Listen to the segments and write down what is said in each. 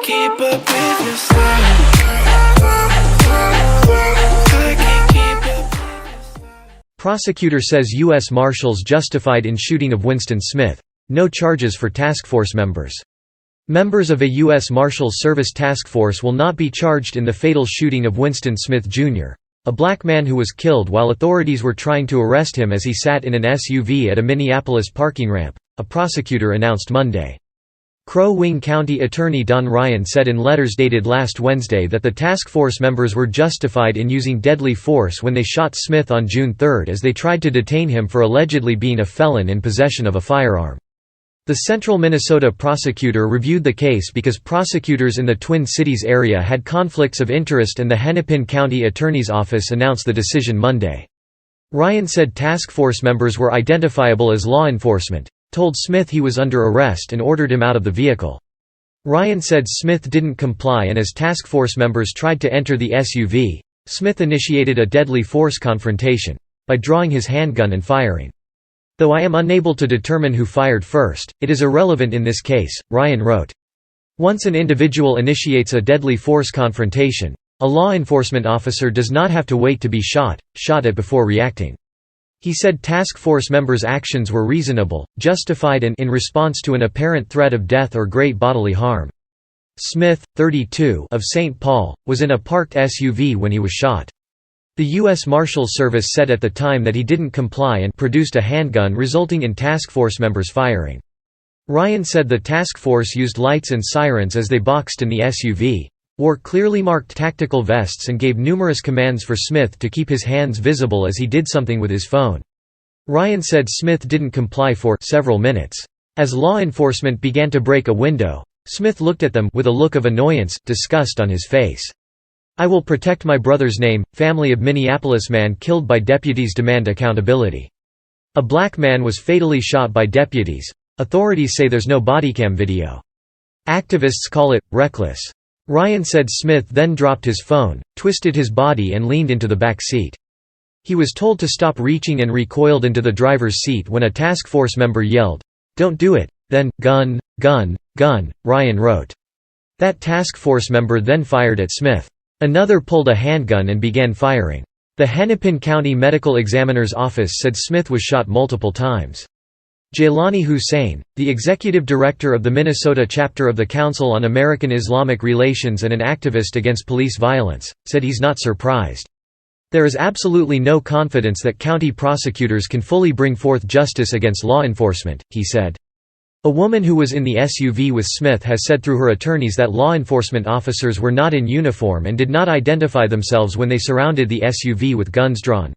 keep up with your style. I can't keep up with your style. Prosecutor says U.S. Marshals justified in shooting of Winston Smith. No charges for task force members. Members of a U.S. Marshals Service task force will not be charged in the fatal shooting of Winston Smith, Jr., a black man who was killed while authorities were trying to arrest him as he sat in an SUV at a Minneapolis parking ramp, a prosecutor announced Monday. Crow Wing County Attorney Don Ryan said in letters dated last Wednesday that the task force members were justified in using deadly force when they shot Smith on June 3 as they tried to detain him for allegedly being a felon in possession of a firearm. The Central Minnesota prosecutor reviewed the case because prosecutors in the Twin Cities area had conflicts of interest, and the Hennepin County Attorney's Office announced the decision Monday. Ryan said task force members were identifiable as law enforcement, told Smith he was under arrest and ordered him out of the vehicle. Ryan said Smith didn't comply, and as task force members tried to enter the SUV, Smith initiated a deadly force confrontation by drawing his handgun and firing. "Though I am unable to determine who fired first, it is irrelevant in this case," Ryan wrote. Once an individual initiates a deadly force confrontation, a law enforcement officer does not have to wait to be shot at before reacting. He said task force members' actions were reasonable, justified, and in response to an apparent threat of death or great bodily harm. Smith, 32, of St. Paul, was in a parked SUV when he was shot. The U.S. Marshals Service said at the time that he didn't comply and produced a handgun, resulting in task force members firing. Ryan said the task force used lights and sirens as they boxed in the SUV, wore clearly marked tactical vests, and gave numerous commands for Smith to keep his hands visible as he did something with his phone. Ryan said Smith didn't comply for several minutes. As law enforcement began to break a window, Smith looked at them with a look of annoyance, disgust on his face. "I will protect my brother's name. Family of Minneapolis man killed by deputies demand accountability." A black man was fatally shot by deputies. Authorities say there's no bodycam video. Activists call it reckless. Ryan said Smith then dropped his phone, twisted his body, and leaned into the back seat. He was told to stop reaching and recoiled into the driver's seat when a task force member yelled, "Don't do it." Then, "Gun, gun, gun," Ryan wrote. That task force member then fired at Smith. Another pulled a handgun and began firing. The Hennepin County Medical Examiner's Office said Smith was shot multiple times. Jaylani Hussein, the executive director of the Minnesota chapter of the Council on American-Islamic Relations and an activist against police violence, said he's not surprised. "There is absolutely no confidence that county prosecutors can fully bring forth justice against law enforcement," he said. A woman who was in the SUV with Smith has said through her attorneys that law enforcement officers were not in uniform and did not identify themselves when they surrounded the SUV with guns drawn.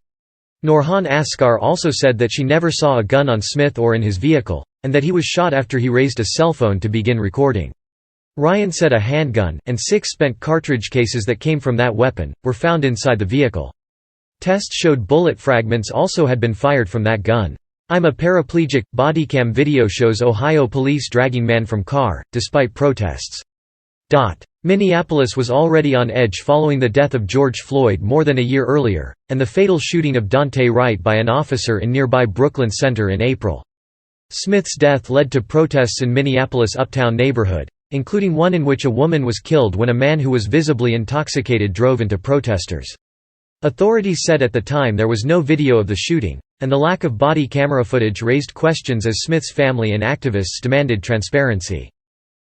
Norhan Askar also said that she never saw a gun on Smith or in his vehicle, and that he was shot after he raised a cell phone to begin recording. Ryan said a handgun, and 6 spent cartridge cases that came from that weapon, were found inside the vehicle. Tests showed bullet fragments also had been fired from that gun. "I'm a paraplegic." Bodycam video shows Ohio police dragging man from car, despite protests. Minneapolis was already on edge following the death of George Floyd more than a year earlier, and the fatal shooting of Daunte Wright by an officer in nearby Brooklyn Center in April. Smith's death led to protests in Minneapolis Uptown neighborhood, including one in which a woman was killed when a man who was visibly intoxicated drove into protesters. Authorities said at the time there was no video of the shooting, and the lack of body camera footage raised questions as Smith's family and activists demanded transparency.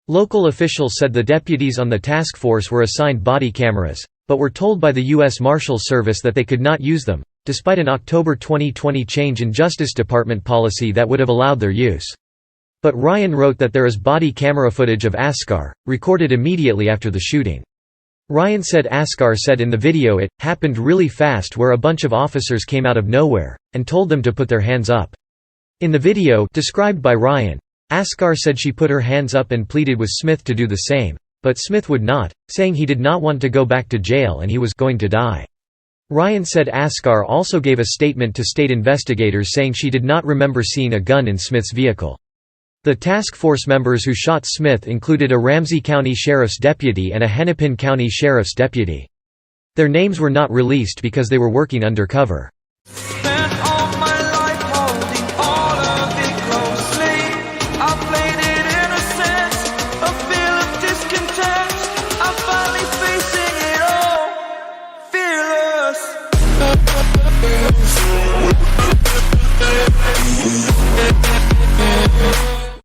Local officials said the deputies on the task force were assigned body cameras, but were told by the U.S. Marshals Service that they could not use them, despite an October 2020 change in Justice Department policy that would have allowed their use. But Ryan wrote that there is body camera footage of Askar, recorded immediately after the shooting. Ryan said Askar said in the video it happened really fast, where a bunch of officers came out of nowhere and told them to put their hands up. In the video described by Ryan, Askar said she put her hands up and pleaded with Smith to do the same, but Smith would not, saying he did not want to go back to jail and he was going to die. Ryan said Askar also gave a statement to state investigators saying she did not remember seeing a gun in Smith's vehicle. The task force members who shot Smith included a Ramsey County Sheriff's deputy and a Hennepin County Sheriff's deputy. Their names were not released because they were working undercover. I played it innocent, a feel of discontent.